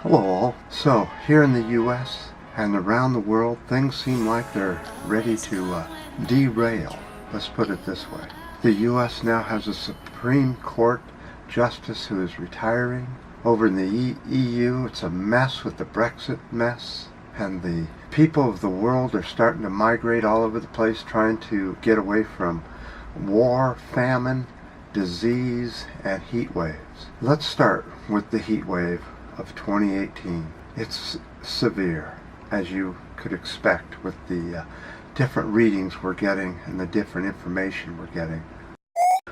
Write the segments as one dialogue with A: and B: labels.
A: Hello all. So here in the US and around the world, things seem like they're ready to derail. Let's put it this way. The US now has a Supreme Court justice who is retiring. Over in the EU, it's a mess with the Brexit mess. And the people of the world are starting to migrate all over the place, trying to get away from war, famine, disease, and heat waves. Let's start with the heat wave of 2018. It's severe, as you could expect with the different readings we're getting and the different information we're getting,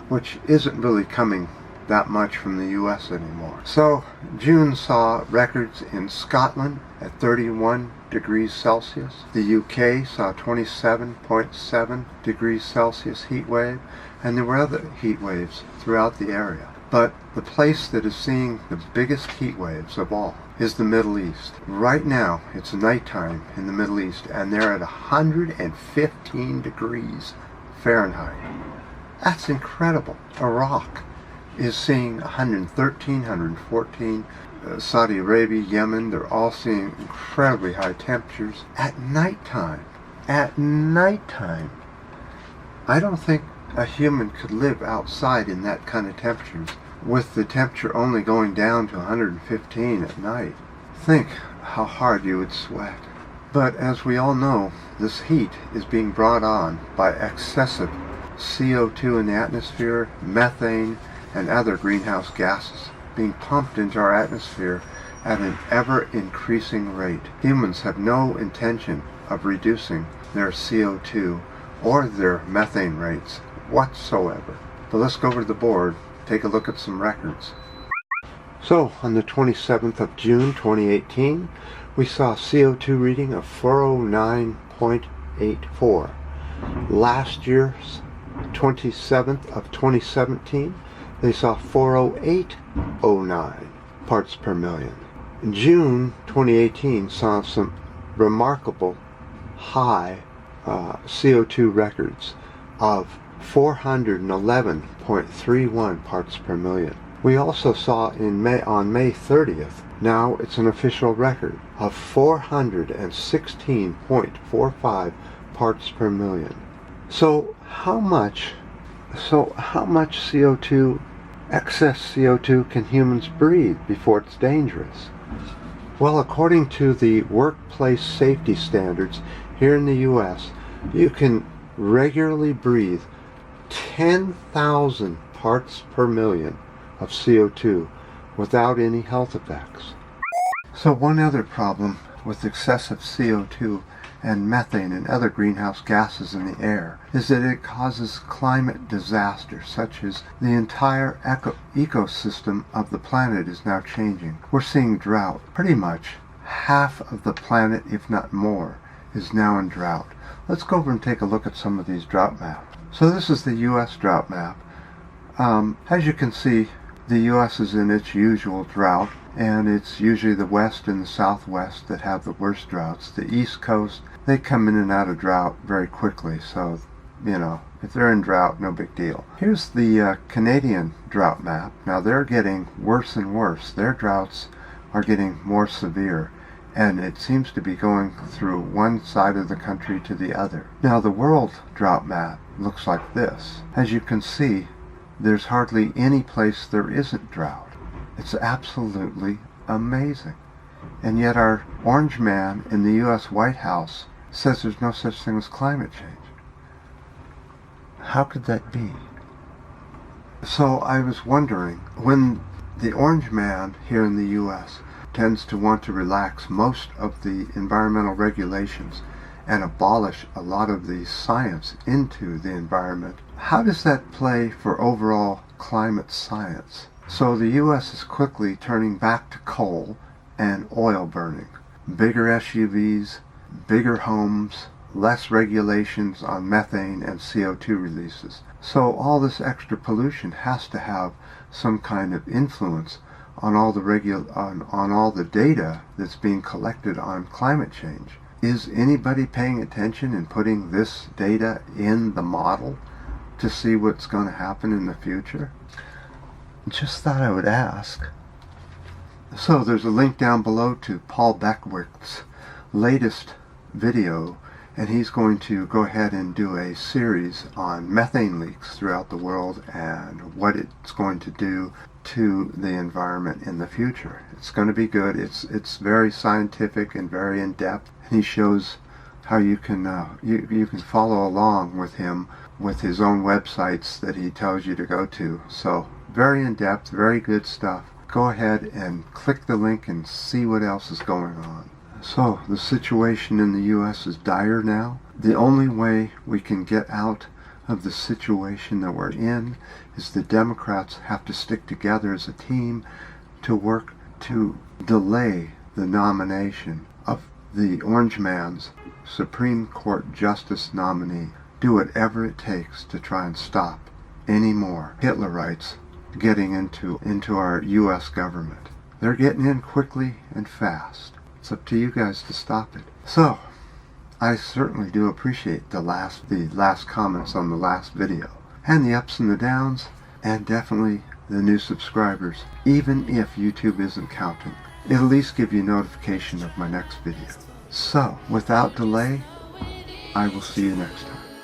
A: which isn't really coming that much from the US anymore. So June saw records in Scotland at 31 degrees Celsius. The UK saw 27.7 degrees Celsius heat wave, and there were other heat waves throughout the area. But the place that is seeing the biggest heat waves of all is the Middle East. Right now, it's nighttime in the Middle East, and they're at 115 degrees Fahrenheit. That's incredible. Iraq is seeing 113, 114. Saudi Arabia, Yemen, they're all seeing incredibly high temperatures at nighttime. At nighttime. I don't think a human could live outside in that kind of temperatures, with the temperature only going down to 115 at night. Think how hard you would sweat. But as we all know, this heat is being brought on by excessive CO2 in the atmosphere, methane, and other greenhouse gases being pumped into our atmosphere at an ever-increasing rate. Humans have no intention of reducing their CO2 or their methane rates whatsoever. But let's go over to the board, take a look at some records. So on the 27th of June 2018, we saw a CO2 reading of 409.84. Last year's 27th of 2017, they saw 408.09 parts per million. In June 2018 saw some remarkable high CO2 records of 411.31 parts per million. We also saw on May 30th, now it's an official record, of 416.45 parts per million. So how much CO2, excess CO2, can humans breathe before it's dangerous? Well, according to the workplace safety standards here in the US, you can regularly breathe 10,000 parts per million of CO2 without any health effects. So one other problem with excessive CO2 and methane and other greenhouse gases in the air is that it causes climate disasters, such as the entire ecosystem of the planet is now changing. We're seeing drought. Pretty much half of the planet, if not more, is now in drought. Let's go over and take a look at some of these drought maps. So this is the U.S. drought map. As you can see, the U.S. is in its usual drought, and it's usually the west and the southwest that have the worst droughts. The east coast, they come in and out of drought very quickly, so, if they're in drought, no big deal. Here's the Canadian drought map. Now they're getting worse and worse. Their droughts are getting more severe, and it seems to be going through one side of the country to the other. Now the world drought map looks like this. As you can see, there's hardly any place there isn't drought. It's absolutely amazing. And yet our orange man in the U.S. White House says there's no such thing as climate change. How could that be? So I was wondering, when the orange man here in the U.S. tends to want to relax most of the environmental regulations and abolish a lot of the science into the environment, how does that play for overall climate science? So the U.S. is quickly turning back to coal and oil burning. Bigger SUVs, bigger homes, less regulations on methane and CO2 releases. So all this extra pollution has to have some kind of influence on all the data that's being collected on climate change. Is anybody paying attention and putting this data in the model to see what's going to happen in the future? Just thought I would ask. So there's a link down below to Paul Beckwith's latest video, and he's going to go ahead and do a series on methane leaks throughout the world and what it's going to do to the environment in the future. It's going to be good. It's very scientific and very in-depth. And he shows how you can you can follow along with him with his own websites that he tells you to go to. So very in-depth, very good stuff. Go ahead and click the link and see what else is going on. So the situation in the U.S. is dire now. The only way we can get out of the situation that we're in is the Democrats have to stick together as a team to work to delay the nomination of the Orange Man's Supreme Court Justice nominee. Do whatever it takes to try and stop any more Hitlerites getting into our U.S. government. They're getting in quickly and fast. It's up to you guys to stop it. So, I certainly do appreciate the last comments on the last video, and the ups and the downs, and definitely the new subscribers. Even if YouTube isn't counting, it'll at least give you notification of my next video. So, without delay, I will see you next time.